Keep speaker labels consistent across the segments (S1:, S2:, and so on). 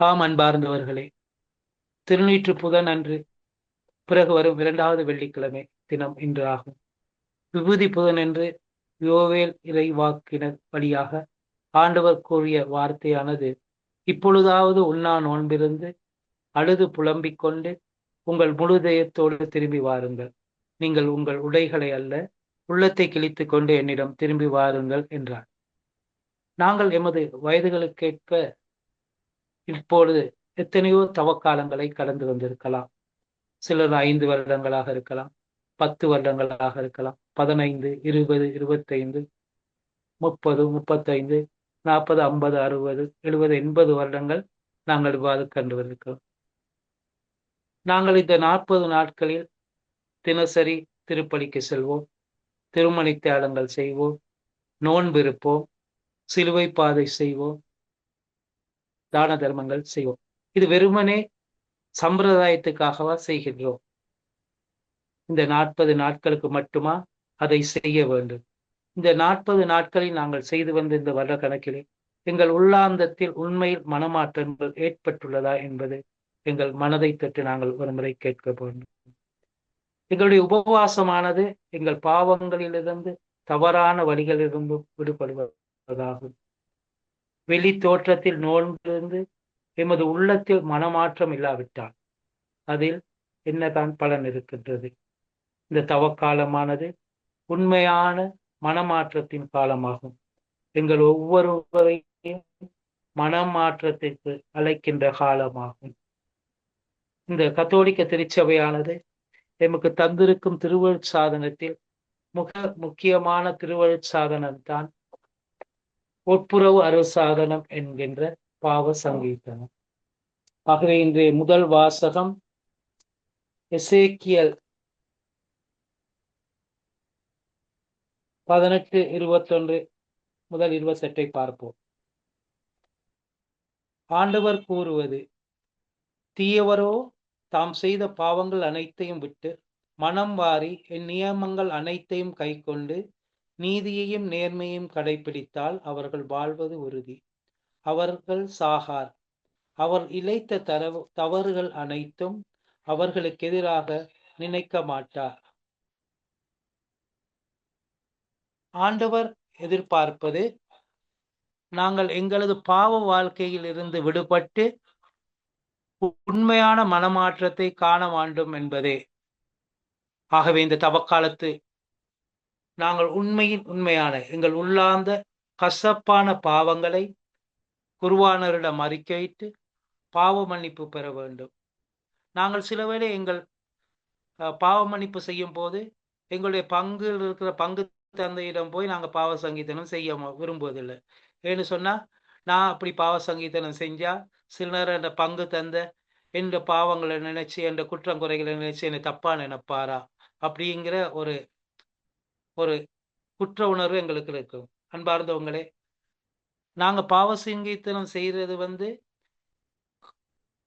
S1: ஆம் அன்பார்ந்தவர்களே, திருநீற்று புதன் அன்று பிறகு வரும் இரண்டாவது வெள்ளிக்கிழமை தினம் இன்று ஆகும். விபூதி புதன் என்று யோவேல் இறைவாக்கினர் வழியாக ஆண்டவர் கூறிய வார்த்தையானது, இப்பொழுதாவது உண்ணா நோன்பிருந்து அழுது புலம்பிக் கொண்டு உங்கள் முழு இதயத்தோடு திரும்பி வாருங்கள். நீங்கள் உங்கள் உடைகளை அல்ல, உள்ளத்தை கிழித்துக் கொண்டு என்னிடம் திரும்பி வாருங்கள் என்றார். நாங்கள் எமது வயதுகளுக்கேற்ப இப்பொழுது எத்தனையோ தவக்காலங்களை கடந்து வந்திருக்கலாம். சிலர் 5 வருடங்களாக இருக்கலாம், 10 வருடங்களாக இருக்கலாம், 15, 20, 25, 30, 35, 40, 50, 60, 70, 80 வருடங்கள் நாங்கள் இவ்வாறு கண்டு வந்திருக்கிறோம். நாங்கள் இந்த 40 நாட்களில் தினசரி திருப்பலிக்கு செல்வோம், திருமணி தியானங்கள் செய்வோம், நோன்பு இருப்போம், சிலுவை பாதை செய்வோம், தான தர்மங்கள் செய்வோம். இது வெறுமனே சம்பிரதாயத்துக்காகவா செய்கின்றோம்? இந்த 40 நாட்களுக்கு மட்டுமா அதை செய்ய வேண்டும்? இந்த 40 நாட்களில் நாங்கள் செய்து வந்த இந்த வருட கணக்கிலே எங்கள் உள்ளார்ந்தத்தில் உண்மையில் மனமாற்றங்கள் ஏற்பட்டுள்ளதா என்பது எங்கள் மனதை தொட்டு நாங்கள் ஒருமுறை கேட்க வேண்டும். எங்களுடைய உபவாசமானது எங்கள் பாவங்களிலிருந்து, தவறான வழிகளிலிருந்து விடுபடுவதாகும். வெளி தோற்றத்தில் நோன்பிலிருந்து எமது உள்ளத்தில் மனமாற்றம் இல்லாவிட்டால் அதில் என்னதான் பலன் இருக்கின்றது? இந்த தவக்காலமானது உண்மையான மனமாற்றத்தின் காலமாகும். எங்கள் ஒவ்வொருவரையும் மனமாற்றத்திற்கு அழைக்கின்ற காலமாகும். இந்த கத்தோலிக்க திருச்சபையானது எமக்கு தந்திருக்கும் திருவருட் சாதனத்தில் மிக முக்கியமான திருவருட் சாதனம் தான் ஒப்புரவு அருள் சாதனம் என்கின்ற பாவ சங்கீதனம். ஆகவே இன்றைய முதல் வாசகம் எசேக்கியல் 18, 21 முதல் 28 பார்ப்போம். ஆண்டவர் கூறுவது, தீயவரோ தாம் செய்த பாவங்கள் அனைத்தையும் விட்டு மனம் வாரி என் நியமங்கள் அனைத்தையும் கைக்கொண்டு நீதியையும் நேர்மையையும் கடைபிடித்தால் அவர்கள் வாழ்வது உறுதி. அவர்கள் சாகார். அவர் இழைத்த தவறுகள் அனைத்தும் அவர்களுக்கு எதிராக நினைக்க மாட்டார். ஆண்டவர் எதிர்பார்ப்பது, நாங்கள் எங்களது பாவ வாழ்க்கையில் இருந்து விடுபட்டு உண்மையான மனமாற்றத்தை காண வேண்டும் என்பதே. ஆகவே இந்த தவக்காலத்து நாங்கள் உண்மையான எங்கள் உள்ளார்ந்த கசப்பான பாவங்களை குருவானரிடம் அறிக்கையிட்டு பாவ மன்னிப்பு பெற வேண்டும். நாங்கள் சிலவேளை எங்கள் பாவ மன்னிப்பு செய்யும் போது எங்களுடைய பங்கில் இருக்கிற பங்கு தந்தையிடம் போய் நாங்கள் பாவ சங்கீதனம் செய்ய விரும்புவதில்லை. ஏன்னு சொன்னா, நான் அப்படி பாவ சங்கீதனம் செஞ்சா சில நேரம் என் பங்கு தந்த என் பாவங்களை நினைச்சு, என் குற்றம் குறைகளை நினைச்சு என்னை தப்பா நினைப்பாரா அப்படிங்கிற ஒரு ஒரு குற்ற உணர்வு எங்களுக்கு இருக்கும். அன்பார்ந்தவங்களே, நாங்க பாவ சங்கீதனம் செய்யறது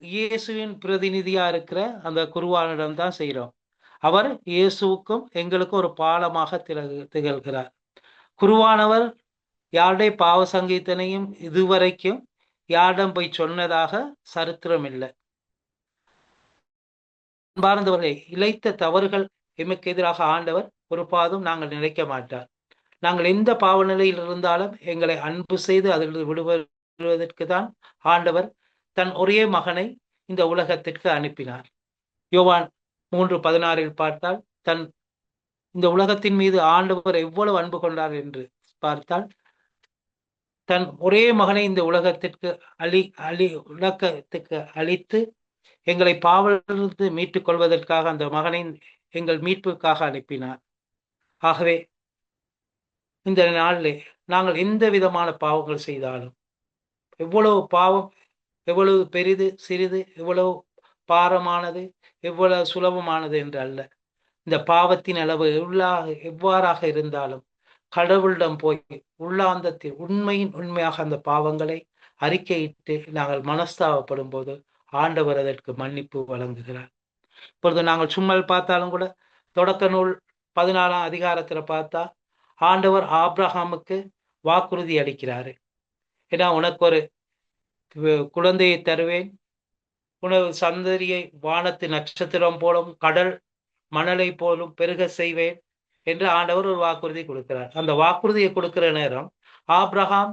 S1: இயேசுவின் பிரதிநிதியா இருக்கிற அந்த குருவானிடம் தான் செய்யறோம். அவர் இயேசுவுக்கும் எங்களுக்கும் ஒரு பாலமாக திகழ்கிறார். குருவானவர் யாருடைய பாவ சங்கீதனையும் இதுவரைக்கும் யாரிடம் போய் சொன்னதாக சரித்திரம் இல்லை. அன்பார்ந்தவர்களே, இழைத்த தவறுகள் எமக்கு எதிராக ஆண்டவர் ஒரு பாதும் நாங்கள் நினைக்க மாட்டார். நாங்கள் எந்த பாவ நிலையில் இருந்தாலும் எங்களை அன்பு செய்து அதில் விடுவதற்கு தான் ஆண்டவர் தன் ஒரே மகனை இந்த உலகத்திற்கு அனுப்பினார். யோவான் 3:16 பார்த்தால், இந்த உலகத்தின் மீது ஆண்டவர் எவ்வளவு அன்பு கொண்டார் என்று பார்த்தால், தன் ஒரே மகனை இந்த உலகத்திற்கு உலகத்துக்கு அளித்து எங்களை பாவத்திலிருந்து மீட்டுக் கொள்வதற்காக அந்த மகனை எங்கள் மீட்புக்காக அனுப்பினார். ஆகவே இந்த நாளிலே நாங்கள் எந்த விதமான பாவங்கள் செய்தாலும், எவ்வளவு பாவம் எவ்வளவு பெரிது சிறிது, எவ்வளவு பாரமானது எவ்வளவு சுலபமானது என்று அல்ல, இந்த பாவத்தின் அளவு எவ்வாறாக இருந்தாலும் கடவுளிடம் போய் உள்ளாந்தத்தில் உண்மையாக அந்த பாவங்களை அறிக்கையிட்டு நாங்கள் மனஸ்தாபப்படும் போது ஆண்டவர் அதற்கு மன்னிப்பு வழங்குகிறார். இப்பொழுது நாங்கள் சும்மா பார்த்தாலும் கூட தொடக்க நூல் 14ஆம் அதிகாரத்துல பார்த்தா ஆண்டவர் ஆபிரகாமுக்கு வாக்குறுதி அளிக்கிறாரு. ஏன்னா, உனக்கு ஒரு குழந்தையை தருவேன், உனது சந்ததியை வானத்து நட்சத்திரம் போலும் கடல் மணலை போலும் பெருக செய்வேன் என்று ஆண்டவர் ஒரு வாக்குறுதி கொடுக்கிறார். அந்த வாக்குறுதியை கொடுக்கிற நேரம் ஆபிரகாம்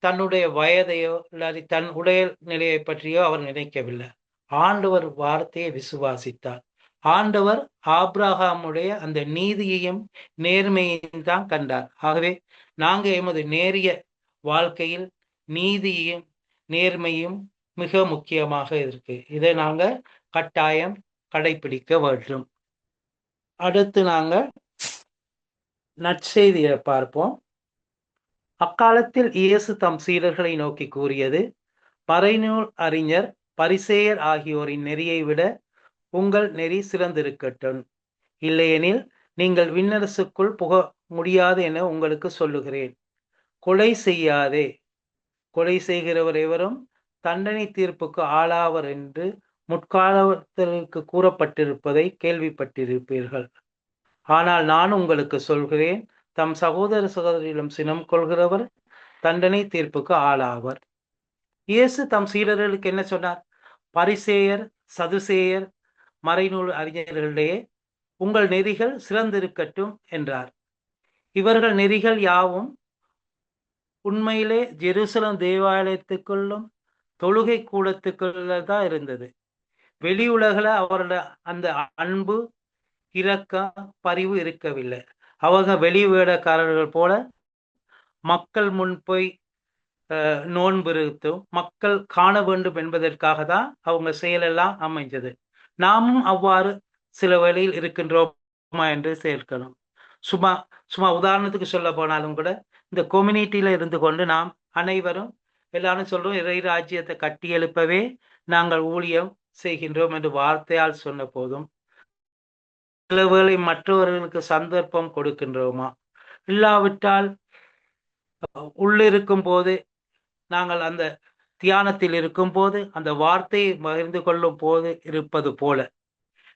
S1: தன்னுடைய வயதையோ இல்லாட்டி தன் உடல் நிலையை பற்றியோ அவர் நினைக்கவில்லை. ஆண்டவர் வார்த்தையை விசுவாசித்தார். ஆண்டவர் ஆபிரகாமுடைய அந்த நீதியையும் நேர்மையையும் தான் கண்டார். ஆகவே நாங்க எமது நேரிய வாழ்க்கையில் நீதியையும் நேர்மையும் மிக முக்கியமாக இருக்கு. இதை நாங்க கட்டாயம் கடைபிடிக்க வேண்டும். அடுத்து நாங்க நற்செய்தியை பார்ப்போம். அக்காலத்தில் இயேசு தம் சீடர்களை நோக்கி கூறியது, மறைநூல் அறிஞர் பரிசேயர் ஆகியோரின் நெறியை விட உங்கள் நெறி சிறந்திருக்கட்டும். இல்லையெனில் நீங்கள் விண்ணரசுக்குள் புக முடியாது என உங்களுக்கு சொல்லுகிறேன். கொலை செய்யாதே, கொலை செய்கிறவர் எவரும் தண்டனை தீர்ப்புக்கு ஆளாவர் என்று முற்காலத்திற்கு கூறப்பட்டிருப்பதை கேள்விப்பட்டிருப்பீர்கள். ஆனால் நான் உங்களுக்கு சொல்கிறேன், தம் சகோதர சகோதரியிடம் சினம் கொள்கிறவர் தண்டனை தீர்ப்புக்கு ஆளாவர். இயேசு தம் சீடர்களுக்கு என்ன சொன்னார்? பரிசேயர் சதுசேயர் மறைநூல் அறிஞர்களிடையே உங்கள் நெறிகள் சிறந்திருக்கட்டும் என்றார். இவர்கள் நெறிகள் யாவும் உண்மையிலே ஜெருசலம் தேவாலயத்துக்குள்ளும் தொழுகை கூடத்துக்குள்ளதான் இருந்தது. வெளி உலகில அவருடைய அந்த அன்பு இரக்கம் பரிவு இருக்கவில்லை. அவங்க வெளி வேடக்காரர்கள் போல மக்கள் முன் போய் நோன்பு இருத்தும் மக்கள் காண வேண்டும் என்பதற்காக தான் அவங்க செயலெல்லாம் அமைஞ்சது. நாமும் அவ்வாறு சில வழியில் இருக்கின்றோமா என்று சேர்க்கணும். சும்மா உதாரணத்துக்கு சொல்ல போனாலும் கூட இந்த கம்யூனிட்டியில இருந்து கொண்டு நாம் அனைவரும் எல்லாரும் சொல்றோம், இறை ராஜ்யத்தை கட்டி எழுப்பவே நாங்கள் ஊழியம் செய்கின்றோம் என்று வார்த்தையால் சொன்ன போதும் சில வேளை மற்றவர்களுக்கு சந்தர்ப்பம் கொடுக்கின்றோமா? இல்லாவிட்டால் உள்ளிருக்கும் போது நாங்கள் அந்த தியானத்தில் இருக்கும் போது அந்த வார்த்தையை பகிர்ந்து கொள்ளும் போது இருப்பது போல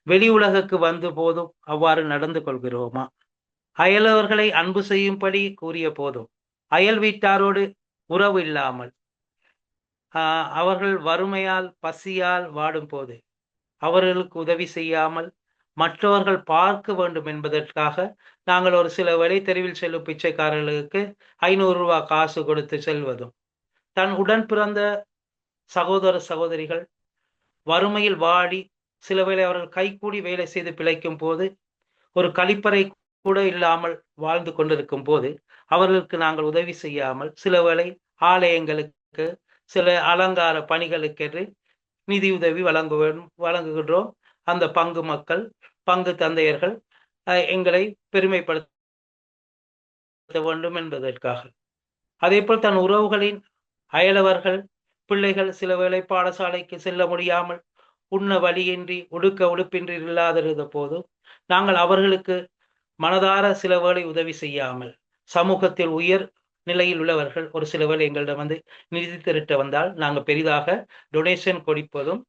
S1: வெளி உலகுக்கு வந்து போதும் அவ்வாறு நடந்து கொள்கிறோமா? அயலவர்களை அன்பு செய்யும்படி கூறிய போதும் அயல் வீட்டாரோடு உறவு இல்லாமல் அவர்கள் வறுமையால் பசியால் வாடும் போது அவர்களுக்கு உதவி செய்யாமல் மற்றவர்கள் பார்க்க வேண்டும் என்பதற்காக நாங்கள் ஒரு சில வழி தெருவில் செல்லும் பிச்சைக்காரர்களுக்கு 500 ரூபாய் காசு கொடுத்து செல்வதும், தன் உடன் பிறந்த சகோதர சகோதரிகள் வறுமையில் வாடி சில வேளை அவர்கள் கைகூடி வேலை செய்து பிழைக்கும் போது ஒரு கழிப்பறை கூட இல்லாமல் வாழ்ந்து கொண்டிருக்கும் போது அவர்களுக்கு நாங்கள் உதவி செய்யாமல் சில வேளை ஆலயங்களுக்கு சில அலங்கார பணிகளுக்கென்று நிதி உதவி வழங்குகின்றோம். அந்த பங்கு மக்கள் பங்கு தந்தையர்கள் எங்களை பெருமைப்படுத்த வேண்டும் என்பதற்காக. அதே போல் தன் உறவுகளின் அயலவர்கள் பிள்ளைகள் சில வேளை பாடசாலைக்கு செல்ல முடியாமல் உண்ண வழியின்றி உடுக்க உடுப்பின்றி இல்லாதிருந்த போது நாங்கள் அவர்களுக்கு மனதார சில வேளை உதவி செய்யாமல் சமூகத்தில் உயர் நிலையில் உள்ளவர்கள் ஒரு சில வேளை எங்களிடம் வந்து நிதி திரட்ட வந்தால் நாங்கள் பெரிதாக டொனேஷன் கொடுப்பதும்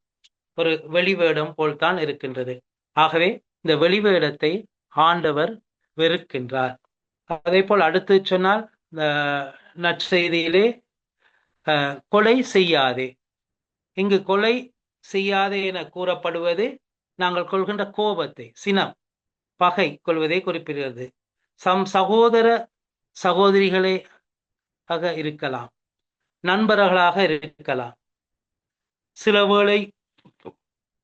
S1: ஒரு வெளிவேடம் போல்தான் இருக்கின்றது. ஆகவே இந்த வெளிவேடத்தை ஆண்டவர் வெறுக்கின்றார். அதே போல் அடுத்து சொன்னால் நற்செய்தியிலே கொலை செய்யாதே. இங்கு கொலை செய்யாதே என கூறப்படுவது நாங்கள் கொள்கின்ற கோபத்தை, சினம், பகை கொள்வதை குறிப்பிடுகிறது. சகோதர சகோதரிகளே இருக்கலாம், நண்பர்களாக இருக்கலாம், சில வேளை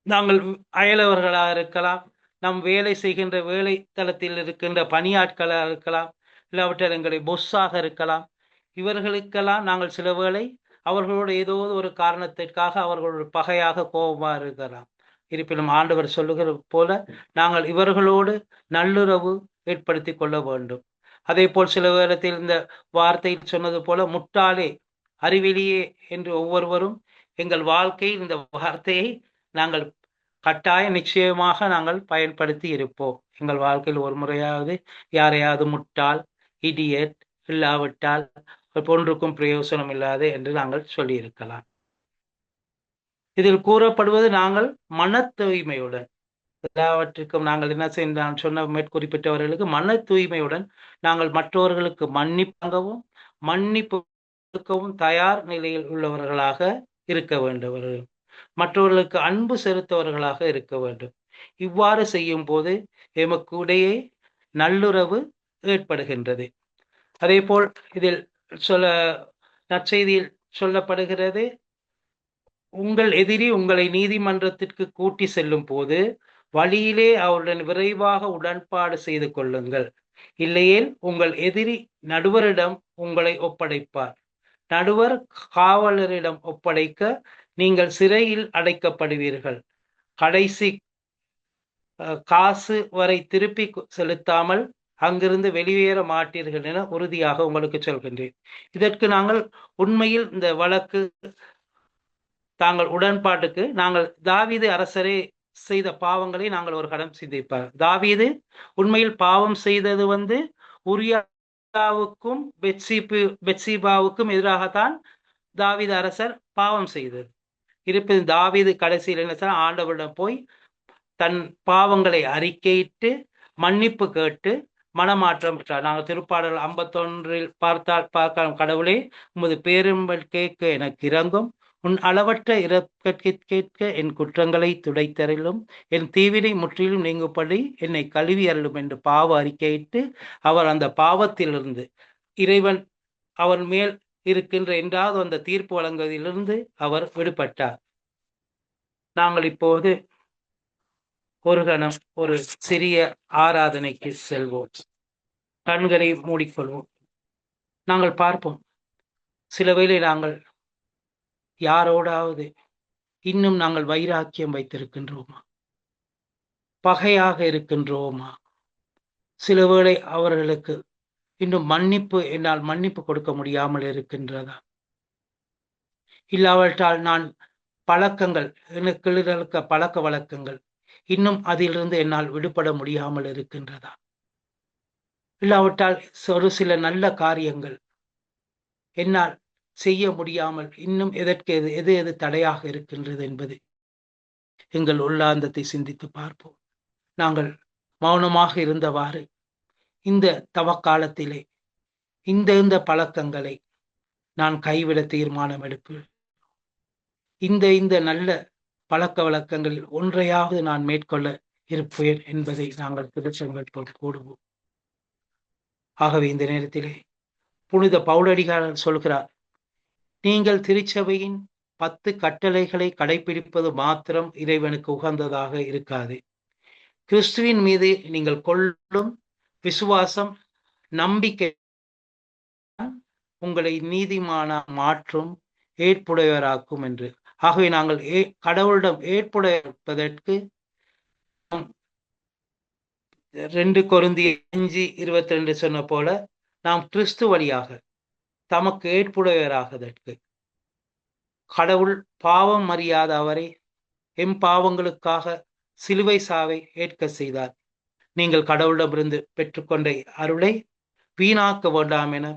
S1: நாங்கள் அயலவர்களாக இருக்கலாம், நம் வேலை செய்கின்ற வேலை தளத்தில் இருக்கின்ற பணியாட்களாக இருக்கலாம், இல்லாவிட்டால் எங்களை பொஸ்ஸாக இருக்கலாம். இவர்களுக்கெல்லாம் நாங்கள் சில வேளை அவர்களோடு ஏதோ ஒரு காரணத்திற்காக அவர்களோட பகையாக கோபமாக இருக்கலாம். இருப்பினும் ஆண்டவர் சொல்லுகிற போல நாங்கள் இவர்களோடு நல்லுறவு ஏற்படுத்தி கொள்ள வேண்டும். அதே போல் சில வேளத்தில் இந்த வார்த்தையில் சொன்னது போல முட்டாளே அறிவிலியே என்று ஒவ்வொருவரும் எங்கள் வாழ்க்கையில் இந்த வார்த்தையை நாங்கள் கட்டாய நிச்சயமாக நாங்கள் பயன்படுத்தி இருப்போம். எங்கள் வாழ்க்கையில் ஒரு முறையாவது யாரையாவது முட்டாள், இடியட், இல்லாவிட்டால் ஒன்றுக்கும் பிரயோசனம் இல்லாது என்று நாங்கள் சொல்லியிருக்கலாம். இதில் கூறப்படுவது நாங்கள் மன தூய்மையுடன் எல்லாவற்றிற்கும் நாங்கள் என்ன செய்ய நான் சொன்ன மேற்குறிப்பிட்டவர்களுக்கு மன தூய்மையுடன் நாங்கள் மற்றவர்களுக்கு மன்னிப்பாகவும் மன்னிப்பு கொடுக்கவும் தயார் நிலையில் உள்ளவர்களாக இருக்க வேண்டும். மற்றவர்களுக்கு அன்பு செலுத்தவர்களாக இருக்க வேண்டும். இவ்வாறு செய்யும் போது எமக்கு இடையே நல்லுறவு ஏற்படுகின்றது. அதேபோல் இதில் நற்செய்தியில் சொல்லப்படுகிறது, உங்கள் எதிரி உங்களை நீதிமன்றத்திற்கு கூட்டி செல்லும் போது வழியிலே அவருடன் விரைவாக உடன்பாடு செய்து கொள்ளுங்கள். இல்லையேல் உங்கள் எதிரி நடுவரிடம் உங்களை ஒப்படைப்பார். நடுவர் காவலரிடம் ஒப்படைக்க நீங்கள் சிறையில் அடைக்கப்படுவீர்கள். கடைசி காசு வரை திருப்பி செலுத்தாமல் அங்கிருந்து வெளியேற மாட்டீர்கள் என உறுதியாக உங்களுக்கு சொல்கின்றேன். இதற்கு நாங்கள் உண்மையில் இந்த வழக்கு தாங்கள் உடன்பாட்டுக்கு நாங்கள் தாவீது அரசரே செய்த பாவங்களை நாங்கள் ஒரு கடம் சிந்திப்பார். தாவீது உண்மையில் பாவம் செய்தது உரியாவுக்கும் பெத்சீபாவுக்கும் எதிராகத்தான் தாவீது அரசர் பாவம் செய்தது. இருப்பினும் தாவீது கடைசியில் என்ன ஆண்டவரிடம் போய் தன் பாவங்களை அறிக்கையிட்டு மன்னிப்பு கேட்டு மனமாற்றம் பெற்றார். நாங்கள் திருப்பாடல் 51 பார்க்கலாம், கடவுளே உமது பேரும்பல் கேட்க எனக்கு இறங்கும், உன் அளவற்ற கேட்க என் குற்றங்களை துடைத்தருளும், என் தீவினை முற்றிலும் நீங்கும்படி என்னை கழுவி அருளும் என்று பாவ அறிக்கையிட்டு அவர் அந்த பாவத்திலிருந்து இறைவன் அவர் மேல் இருக்கின்ற என்றாவது அந்த தீர்ப்பு வழங்குவதிலிருந்து அவர் விடுபட்டார். நாங்கள் இப்போது ஒரு கணம் ஒரு சிறிய ஆராதனைக்கு செல்வோம். கண்களை மூடிக்கொள்வோம். நாங்கள் பார்ப்போம், சில வேளை நாங்கள் யாரோடாவது இன்னும் நாங்கள் வைராக்கியம் வைத்திருக்கின்றோமா, பகையாக இருக்கின்றோமா? சில வேளை அவர்களுக்கு இன்னும் என்னால் மன்னிப்பு கொடுக்க முடியாமல் இருக்கின்றதா? இல்லாவிட்டால் நான் பழக்கங்கள், எனக்கு இருக்க பழக்க வழக்கங்கள் இன்னும் அதிலிருந்து என்னால் விடுபட முடியாமல் இருக்கின்றதா? இல்லாவிட்டால் ஒரு சில நல்ல காரியங்கள் என்னால் செய்ய முடியாமல் இன்னும் எது தடையாக இருக்கின்றது என்பது எங்கள் உள்ளாந்தத்தை சிந்தித்து பார்ப்போம். நாங்கள் மௌனமாக இருந்தவாறு இந்த தவக்காலத்திலே இந்த பழக்கங்களை நான் கைவிட தீர்மானம் எடுப்பேன். இந்த நல்ல பழக்க வழக்கங்களில் ஒன்றையாவது நான் மேற்கொள்ள இருப்பேன் என்பதை நாங்கள் திருச்செங்கோல் கூடுவோம். ஆகவே இந்த நேரத்திலே புனித பவுலடிகாரர் சொல்கிறார், நீங்கள் திருச்சபையின் 10 கட்டளைகளை கடைபிடிப்பது மாத்திரம் இறைவனுக்கு உகந்ததாக இருக்காது. கிறிஸ்துவின் மீது நீங்கள் கொள்ளும் விசுவாசம், நம்பிக்கை உங்களை நீதிமான மாற்றும் ஏற்புடையவராக்கும் என்று. ஆகவே நாங்கள் கடவுளிடம் ஏற்புடையதற்கு 2 கொரிந்தியர் 5:22 சொன்ன போல நாம் கிறிஸ்து வழியாக தமக்கு ஏற்புடையவராகதற்கு கடவுள் பாவம் அறியாத அவரை எம் பாவங்களுக்காக சிலுவை சாவை ஏற்க செய்தார். நீங்கள் கடவுளிடமிருந்து பெற்றுக்கொண்ட அருளை வீணாக்க வேண்டாம் என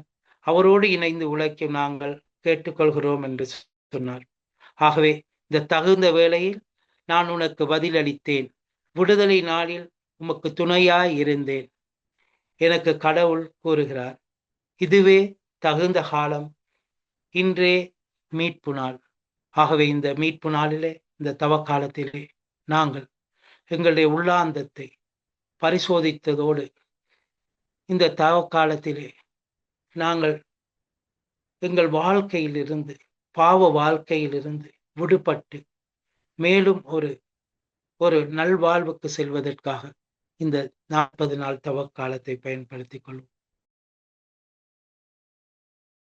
S1: அவரோடு இணைந்து உழைக்கும் நாங்கள் கேட்டுக்கொள்கிறோம் என்று சொன்னார். ஆகவே இந்த தகுந்த வேளையில் நான் உனக்கு பதிலளித்தேன், விடுதலை நாளில் உமக்கு துணையாய் இருந்தேன் எனக்கு கடவுள் கூறுகிறார். இதுவே தகுந்த காலம், இன்றே மீட்பு நாள். ஆகவே இந்த மீட்பு நாளிலே, இந்த தவக்காலத்திலே நாங்கள் எங்களுடைய உள்ளாந்தத்தை பரிசோதித்ததோடு இந்த தவக்காலத்திலே நாங்கள் எங்கள் வாழ்க்கையிலிருந்து, பாவ வாழ்க்கையிலிருந்து விடுபட்டு மேலும் ஒரு நல்வாழ்வுக்கு செல்வதற்காக இந்த 40 நாள் தவக்காலத்தை பயன்படுத்திக் கொள்வோம்.